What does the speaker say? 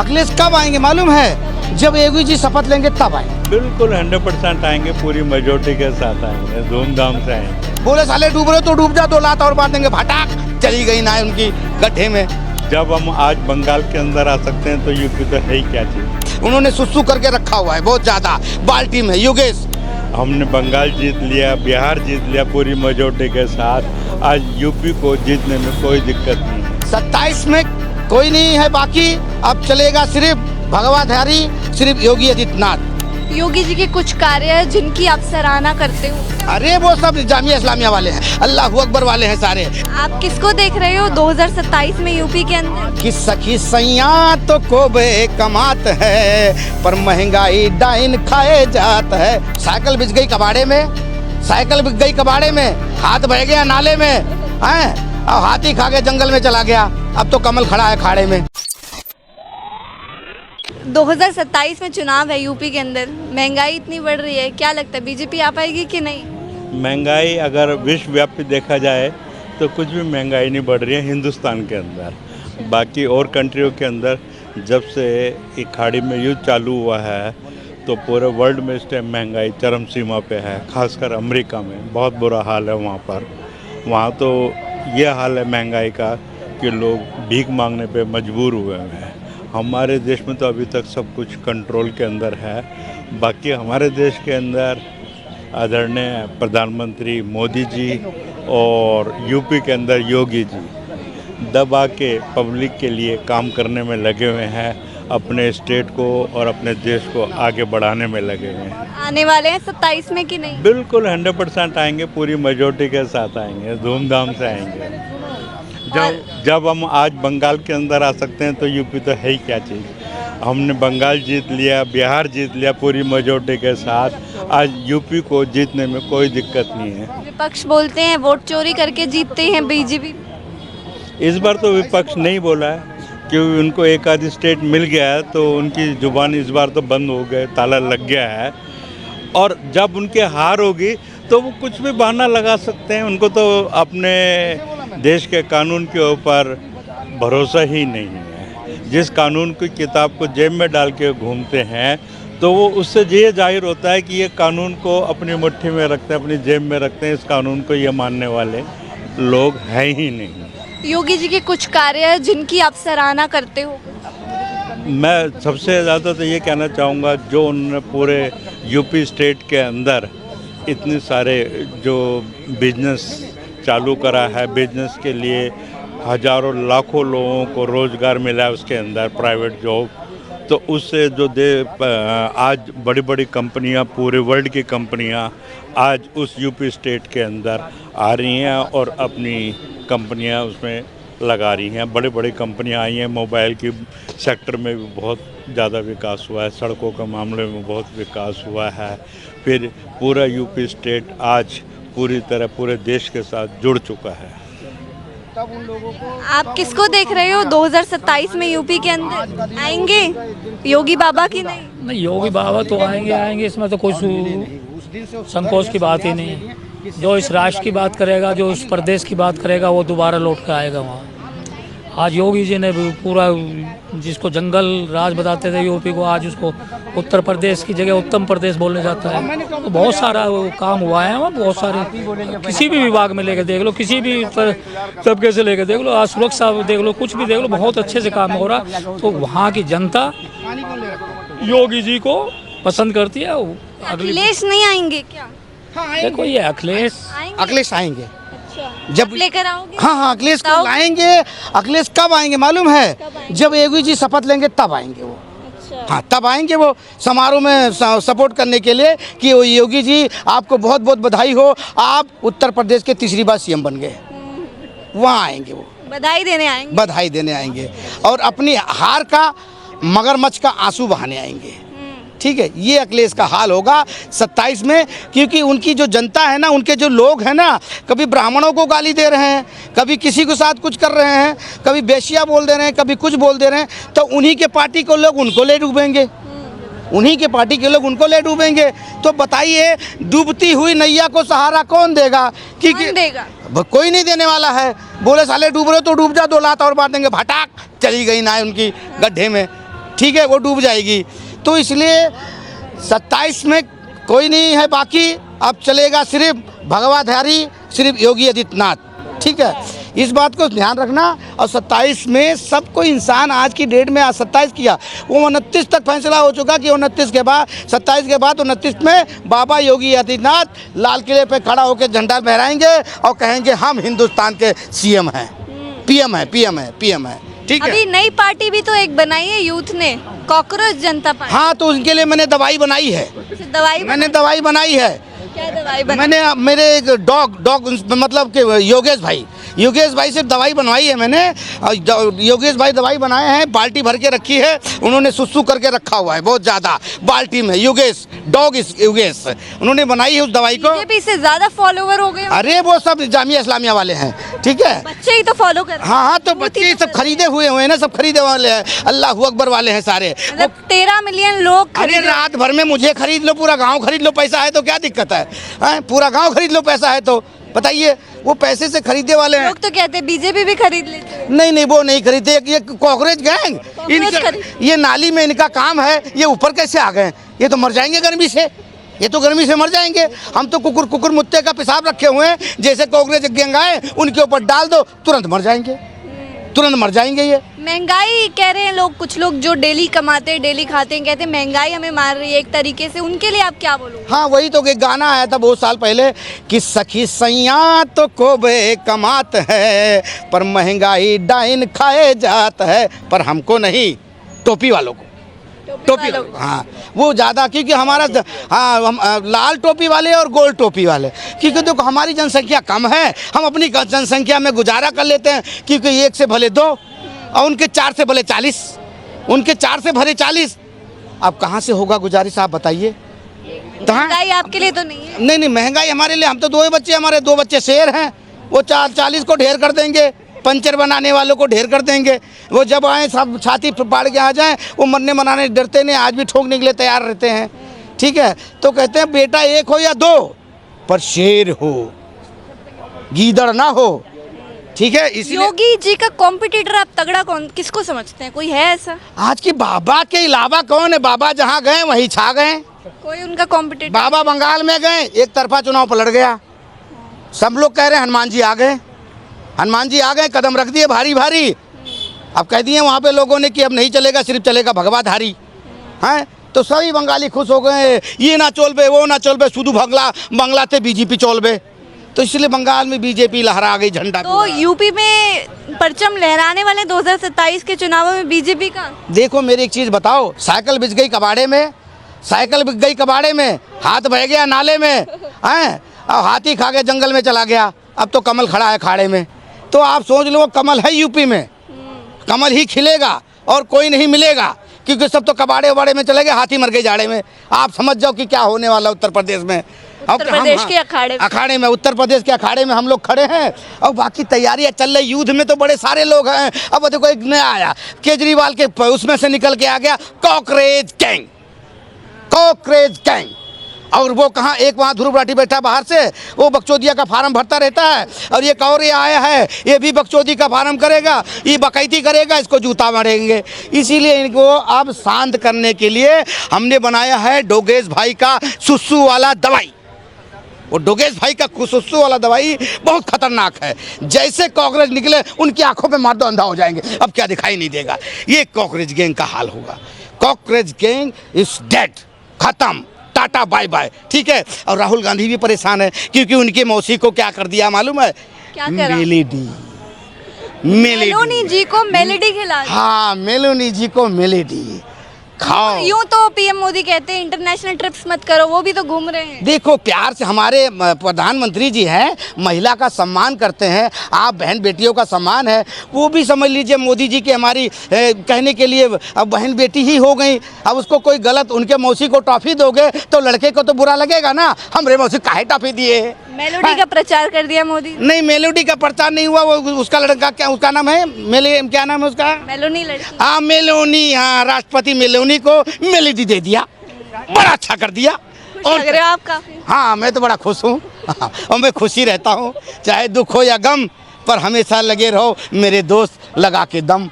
अखिलेश कब आएंगे मालूम है? जब योगी जी शपथ लेंगे तब आएंगे। बिल्कुल 100% आएंगे, पूरी मेजोरिटी के साथ आएंगे, धूमधाम से आएंगे। बोले साले डूब रहे तो डूब जा, 2 लात और मार देंगे, फटाक चली गई ना उनकी गड्ढे में। जब हम आज बंगाल के अंदर आ सकते हैं तो यूपी तो है ही क्या चीज। उन्होंने सुसु करके रखा हुआ है बहुत ज्यादा बाल्टी में। योगेश हमने बंगाल जीत लिया, बिहार जीत लिया पूरी मेजोरिटी के साथ। आज यूपी को जीतने में कोई दिक्कत नहीं है। 27 में कोई नहीं है बाकी, अब चलेगा सिर्फ भगवाधारी, सिर्फ योगी आदित्यनाथ। योगी जी के कुछ कार्य हैं जिनकी आप सराहना करते हो। अरे वो सब जामिया इस्लामिया वाले हैं, अल्लाह अकबर वाले हैं सारे। आप किसको देख रहे हो 2027 में यूपी के अंदर? कि सखी सैया तो कोबे कमात है, पर महंगाई डाइन खाए जात है। साइकिल बिछ गई कबाड़े में, साइकिल बिछ गई कबाड़े में, हाथ बह गया नाले में, हैं और हाथी खा के जंगल में चला गया। अब तो कमल खड़ा है खाड़े में। 2027 में चुनाव है यूपी के अंदर, महंगाई इतनी बढ़ रही है, क्या लगता है बीजेपी आ पाएगी कि नहीं? महंगाई अगर विश्वव्यापी देखा जाए तो कुछ भी महंगाई नहीं बढ़ रही है हिंदुस्तान के अंदर। बाकी और कंट्रियों के अंदर जब से ये खाड़ी में युद्ध चालू हुआ है तो पूरे वर्ल्ड में इस टाइम महंगाई चरम सीमा पे है। खासकर अमेरिका में बहुत बुरा हाल है वहाँ पर। वहाँ तो ये हाल है महंगाई का कि लोग भीख मांगने पे मजबूर हुए हैं। हमारे देश में तो अभी तक सब कुछ कंट्रोल के अंदर है। बाकी हमारे देश के अंदर आदरणीय प्रधानमंत्री मोदी जी और यूपी के अंदर योगी जी दबा के पब्लिक के लिए काम करने में लगे हुए हैं, अपने स्टेट को और अपने देश को आगे बढ़ाने में लगे हुए हैं। आने वाले हैं 27 में कि नहीं? बिल्कुल 100% आएंगे, पूरी मेजोरिटी के साथ आएंगे, धूमधाम से आएंगे। जब हम आज बंगाल के अंदर आ सकते हैं तो यूपी तो है ही क्या चीज़। हमने बंगाल जीत लिया, बिहार जीत लिया पूरी मेजोरिटी के साथ। आज यूपी को जीतने में कोई दिक्कत नहीं है। विपक्ष बोलते हैं वोट चोरी करके जीतते हैं बीजेपी। इस बार तो विपक्ष नहीं बोला है क्योंकि उनको एक आधी स्टेट मिल गया है तो उनकी जुबान इस बार तो बंद हो गए, ताला लग गया है। और जब उनके हार होगी तो वो कुछ भी बहाना लगा सकते हैं। उनको तो अपने देश के कानून के ऊपर भरोसा ही नहीं है। जिस कानून की किताब को जेब में डाल के घूमते हैं तो वो उससे ये जाहिर होता है कि ये कानून को अपनी मुट्ठी में रखते हैं, अपनी जेब में रखते हैं। इस कानून को ये मानने वाले लोग हैं ही नहीं। योगी जी के कुछ कार्य हैं जिनकी आप सराहना करते हो। मैं सबसे ज़्यादा तो ये कहना चाहूँगा जो उन्होंने पूरे यूपी स्टेट के अंदर इतने सारे जो बिजनेस चालू करा है, बिजनेस के लिए हजारों लाखों लोगों को रोज़गार मिला है उसके अंदर, प्राइवेट जॉब। तो उससे जो आज बड़ी बड़ी कंपनियां, पूरे वर्ल्ड की कंपनियां आज उस यूपी स्टेट के अंदर आ रही हैं और अपनी कंपनियां उसमें लगा रही हैं। बड़ी बड़ी कंपनियां आई हैं। मोबाइल की सेक्टर में भी बहुत ज़्यादा विकास हुआ है, सड़कों के मामले में बहुत विकास हुआ है। फिर पूरा यूपी स्टेट आज पूरी तरह पूरे देश के साथ जुड़ चुका है। आप किसको देख रहे हो 2027 में यूपी के अंदर? आएंगे योगी बाबा की नहीं? नहीं, योगी बाबा तो आएंगे, इसमें तो कोई संकोच की बात ही नहीं। जो इस राष्ट्र की बात करेगा, जो इस प्रदेश की बात करेगा, वो दोबारा लौट कर आएगा वहाँ। आज योगी जी ने पूरा जिसको जंगल राज बताते थे यूपी को, आज उसको उत्तर प्रदेश की जगह उत्तम प्रदेश बोलने जाता है। तो बहुत सारा काम हुआ है वहाँ, बहुत सारे किसी भी विभाग में लेकर देख लो, किसी भी तबके से लेकर देख लो, आज सुरक्षा देख लो, कुछ भी देख लो, बहुत अच्छे से काम हो रहा। तो वहाँ की जनता योगी जी को पसंद करती है। अखिलेश नहीं आएंगे क्या? देखो ये अखिलेश आएंगे जब लेकर आओगे? हाँ अखिलेश को लाएंगे। अखिलेश कब आएंगे मालूम है? जब योगी जी शपथ लेंगे तब आएंगे वो। हाँ तब आएंगे वो समारोह में सपोर्ट करने के लिए कि वो योगी जी आपको बहुत बहुत बधाई हो, आप उत्तर प्रदेश के तीसरी बार सीएम बन गए। वहाँ आएंगे वो, बधाई देने आएंगे और अपनी हार का मगरमच्छ का आंसू बहाने आएंगे। ठीक है, ये अखिलेश का हाल होगा 27 में। क्योंकि उनकी जो जनता है ना, उनके जो लोग हैं ना, कभी ब्राह्मणों को गाली दे रहे हैं, कभी किसी के साथ कुछ कर रहे हैं, कभी बेशिया बोल दे रहे हैं, कभी कुछ बोल दे रहे हैं। तो उन्हीं के पार्टी को लोग उनको ले डूबेंगे, उन्हीं के पार्टी के लोग उनको ले डूबेंगे। तो बताइए डूबती हुई नैया को सहारा कौन देगा? कि देगा? कोई नहीं देने वाला है। बोले साले डूब रहे तो डूब जा, 2 लात और मार देंगे, फटाक चली गई ना उनकी गड्ढे में। ठीक है, वो डूब जाएगी। तो इसलिए 27 में कोई नहीं है बाकी, अब चलेगा सिर्फ भगवाधारी, सिर्फ योगी आदित्यनाथ, ठीक है, इस बात को ध्यान रखना। और 27 में सब कोई इंसान आज की डेट में 27 किया, वो 29 तक फैसला हो चुका कि 29 के बाद 27 के बाद 29 में बाबा योगी आदित्यनाथ लाल किले पे खड़ा होकर झंडा लहराएंगे और कहेंगे हम हिंदुस्तान के सीएम हैं, पीएम है, पीएम है, पीएम है, ठीक है। अभी नई पार्टी भी तो एक बनाई है यूथ ने, कॉकरोच जनता पार्टी। हाँ, तो उनके लिए मैंने दवाई बनाई है, मैंने दवाई बनाई है। क्या दवाई बनाई? मैंने मेरे एक डॉग मतलब कि योगेश भाई से दवाई बनवाई है मैंने। और योगेश भाई दवाई बनाए हैं, बाल्टी भर के रखी है, उन्होंने सुसु करके रखा हुआ है बहुत ज़्यादा बाल्टी में। योगेश उन्होंने बनाई है उस दवाई को। बीजेपी से ज्यादा फॉलोवर हो गए। अरे वो सब जामिया इस्लामिया वाले हैं, ठीक है, बच्चे ही तो फॉलो कर रहे हैं। हाँ, तो बच्चे सब खरीदे हुए हैं ना, सब खरीदे वाले हैं, अल्लाह अकबर वाले हैं सारे। 13 मिलियन लोग अरे रात भर में मुझे खरीद लो, पूरा गांव खरीद लो, पैसा है तो क्या दिक्कत है? पूरा गांव खरीद लो, पैसा है तो बताइए, वो पैसे से खरीदे वाले हैं। लोग तो कहते हैं बीजेपी भी खरीद लेते हैं। नहीं, वो नहीं खरीदते, ये कॉकरोच गैंग, ये नाली में इनका काम है, ये ऊपर कैसे आ गए? ये तो मर जाएंगे गर्मी से, ये तो गर्मी से मर जाएंगे। हम तो कुकुर मुत्ते का पेशाब रखे हुए हैं, जैसे कॉकरोच गैंग आए उनके ऊपर डाल दो, तुरंत मर जाएंगे, तुरंत मर जाएंगे। ये महंगाई कह रहे हैं लोग, कुछ लोग जो डेली कमाते हैं, डेली खाते हैं, कहते हैं महंगाई हमें मार रही है एक तरीके से, उनके लिए आप क्या बोलोगे? हाँ, वही तो एक गाना आया था बहुत साल पहले कि सखी सैया तो कोबे कमात है, पर महंगाई डाइन खाए जात है, पर हमको नहीं, टोपी वालों को, टोपी वालों, हाँ, वो ज़्यादा, क्योंकि हमारा हाँ, हम लाल टोपी वाले और गोल टोपी वाले, क्योंकि देखो हमारी जनसंख्या कम है, हम अपनी जनसंख्या में गुजारा कर लेते हैं, क्योंकि 1 से भले 2 और उनके 4 से भले 40, उनके 4 से भले 40। अब कहाँ से होगा गुजारिश, आप बताइए? महंगाई आपके लिए तो नहीं है? नहीं, महंगाई हमारे लिए, हम तो 2 बच्चे, हमारे 2 बच्चे शेर हैं, वो 40 को ढेर कर देंगे, पंचर बनाने वालों को ढेर कर देंगे। वो जब आए सब छाती फाड़ के आ जाएं, वो मरने मनाने डरते नहीं, आज भी ठोकने के लिए तैयार रहते हैं, ठीक है। तो कहते हैं बेटा 1 हो या 2, पर शेर हो, गीदड़ ना हो, ठीक है। इसलिए योगी जी का कॉम्पिटिटर आप तगड़ा कौन, किसको समझते हैं? कोई है ऐसा? आज की बाबा के अलावा कौन है? बाबा जहाँ गए वहीं छा गए। कोई उनका कॉम्पिटिटर? बाबा बंगाल में गए, एक तरफा चुनाव पलट गया, सब लोग कह रहे हैं हनुमान जी आ गए, हनुमान जी आ गए, कदम रख दिए भारी भारी। अब कह दिए वहाँ पे लोगों ने कि अब नहीं चलेगा, सिर्फ चलेगा भगवाधारी, हैं। तो सभी बंगाली खुश हो गए, ये ना चोलबे, वो ना चोलबे, शुधु बंगलाते बीजेपी चोलबे। तो इसलिए बंगाल में बीजेपी लहरा गई झंडा। तो यूपी में परचम लहराने वाले 2027 के चुनावों में बीजेपी का? देखो मेरी एक चीज़ बताओ, साइकिल बिछ गई कबाड़े में, साइकिल बिक गई कबाड़े में, हाथ बह गया नाले में, हैं, और हाथी खा के जंगल में चला गया, अब तो कमल खड़ा है खाड़े में। तो आप सोच लो कमल है यूपी में, कमल ही खिलेगा और कोई नहीं मिलेगा, क्योंकि सब तो कबाड़े वबाड़े में चले गए, हाथी मर गए जाड़े में। आप समझ जाओ कि क्या होने वाला उत्तर प्रदेश में। उत्तर प्रदेश के अखाड़े में, उत्तर प्रदेश के अखाड़े में हम लोग खड़े हैं, और बाकी तैयारियां चल रही। युद्ध में तो बड़े सारे लोग हैं। अब देखो एक नया आया, केजरीवाल के उसमें से निकल के आ गया कॉकरेज गैंग, कॉकरेज गैंग। और वो कहाँ, एक वहाँ ध्रुव राठी बैठा बाहर से, वो बकचोदिया का फार्म भरता रहता है, और एक और ये आया है, ये भी बकचोदी का फार्म करेगा, ये बकैती करेगा, इसको जूता मारेंगे। इसीलिए इनको अब शांत करने के लिए हमने बनाया है डोगेश भाई का सुसु वाला दवाई। वो डोगेश भाई का सुसु वाला दवाई बहुत खतरनाक है, जैसे कॉकरोच निकले उनकी आंखों पे मार दो, अंधा हो जाएंगे, अब क्या दिखाई नहीं देगा। ये कॉकरोच गैंग का हाल होगा। कॉकरोच गैंग इज डेड, खत्म, टाटा बाय बाय, ठीक है। और राहुल गांधी भी परेशान है, क्योंकि उनकी मौसी को क्या कर दिया मालूम है? क्या करा? मेलोडी जी को मेलोडी खिला दी। हाँ, मेलोडी जी को मेलोडी खाओ। यूं तो पीएम मोदी कहते हैं इंटरनेशनल ट्रिप्स मत करो, वो भी तो घूम रहे हैं। देखो प्यार से, हमारे प्रधानमंत्री जी हैं, महिला का सम्मान करते हैं, आप बहन बेटियों का सम्मान है, वो भी समझ लीजिए मोदी जी की हमारी कहने के लिए अब बहन बेटी ही हो गई। अब उसको कोई गलत, उनके मौसी को टॉफ़ी दोगे तो लड़के को तो बुरा लगेगा ना, हमरे मौसी काहे टॉफ़ी दिए। मेलोडी का प्रचार कर दिया मोदी। नहीं, मेलोडी का प्रचार नहीं हुआ, वो उसका लड़का, क्या उसका नाम है, क्या नाम है उसका? मेलोनी लड़की। हाँ, मेलोनी, हाँ, राष्ट्रपति मेलोनी को मेलोडी दे दिया, बड़ा अच्छा कर दिया। और लग रहे हो आप काफी। हाँ, मैं तो बड़ा खुश हूँ, और मैं खुशी रहता हूँ, चाहे दुख हो या गम, पर हमेशा लगे रहो मेरे दोस्त, लगा के दम।